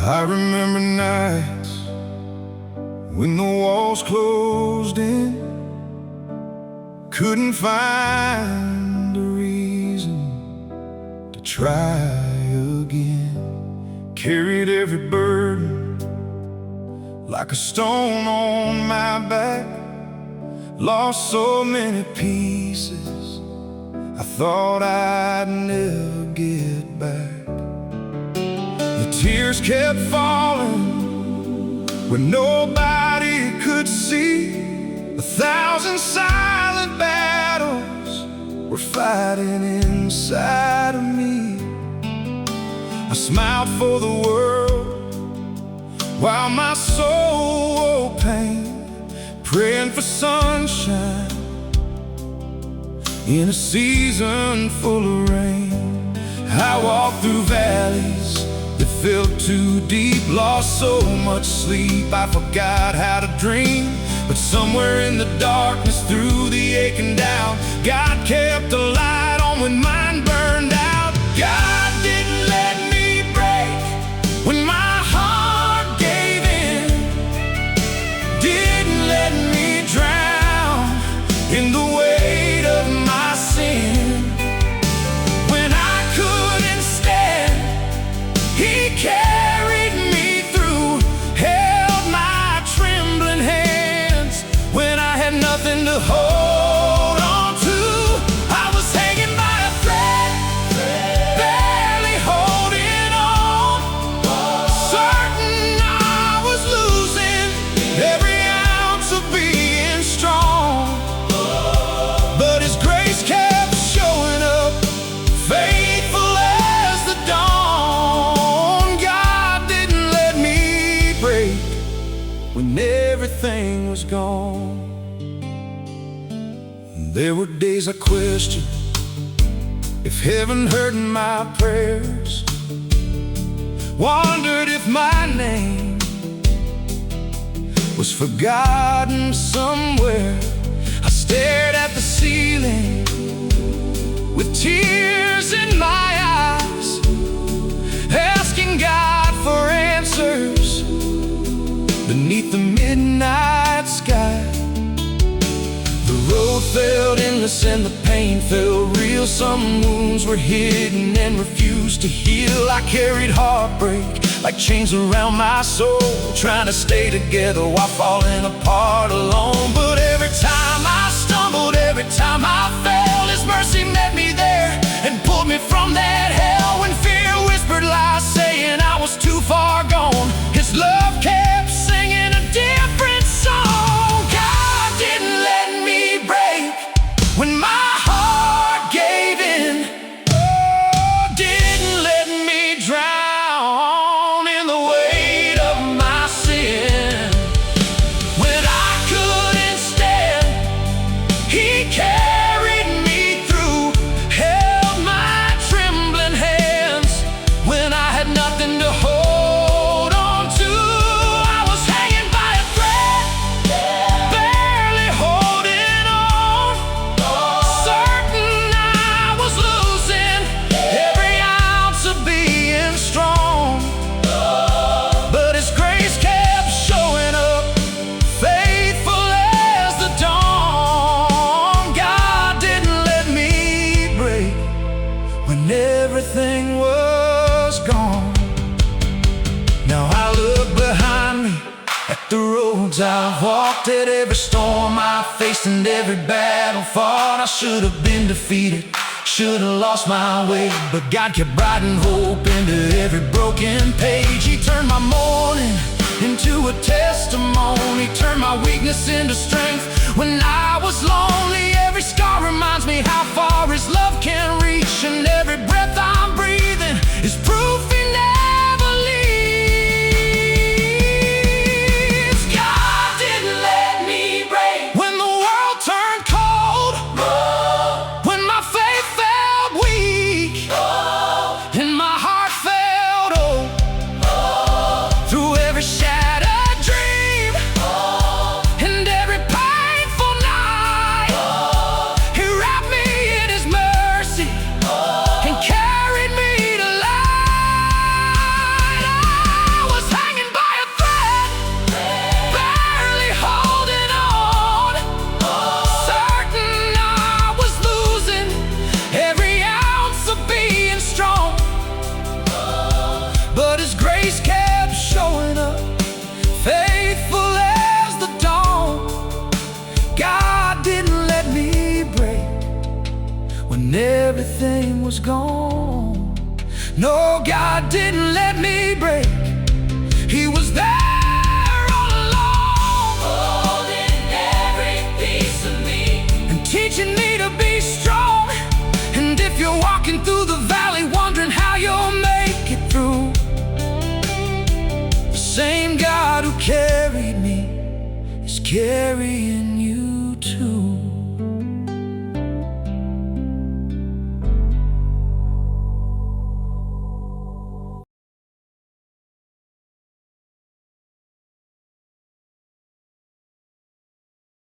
I remember nights when the walls closed in, couldn't find a reason to try again. Carried every burden like a stone on my back, lost so many pieces I thought I'd never get back. The tears kept falling when nobody could see. 1,000 silent battles were fighting inside of me. I smiled for the world while my soul wore pain, praying for sunshine in a season full of rain. I walked through valleys that felt too deep, lost so much sleep I forgot how to dream. But somewhere in the darkness, through the ache and doubt, God kept a light on when mine burned out. God didn't let me break when my heart gave in, didn't let me drown in the weight of my sin. When I couldn't stand, He carried me through, held my trembling hands when I had nothing to hold on to. I was hanging by a thread, barely holding on, certain I was losing every ounce of being strong. But His grace kept showing up, faithful as the dawn. God didn't let me break when everything was gone. There were days I questioned if heaven heard my prayers, wondered if my name was forgotten somewhere. I stared at the ceiling with tears in my eyes, asking God for answers beneath the midnight sky. The road felt endless and the pain felt real. Some wounds were hidden and refused to heal. I carried heartbreak like chains around my soul, trying to stay together while falling apart alone. But every time I stumbled, every time I fell, His mercy met me there and pulled me from that hell. When fear whispered lies saying I was too far gone, His love kept singing a different song. God didn't let me break when my heart gave in, oh, didn't let me drown in the weight of my sin. When I couldn't stand, He carried me through, held my trembling hands when I had nothing to hold on to. I was hanging by a thread, barely holding on, certain I was losing every ounce of being strong. But His grace kept showing up, faithful as the dawn. God didn't let me break when everything was gone. Now I look behind me at the roads I've walked, at every storm I faced and every battle fought. I should have been defeated, should have lost my way, but God kept writing hope into every broken page. He turned my mourning into a testimony, turned my weakness into strength when I was lonely. Every scar reminds me how far His love can reach, and every breath I'm breathing is proof He never leaves. God didn't let me break when the world turned cold, when my faith felt weak, and my heart felt old. Through every shattered dream and every painful night, He wrapped me in His mercy and carried me to life. grace kept showing up, faithful as the dawn. God didn't let me break when everything was gone. No, God didn't let me break. He was there all along, holding every piece of me and teaching me to be strong. And if you're walking through the valley wondering how you'll make it through, the same God who carried me is carrying you too.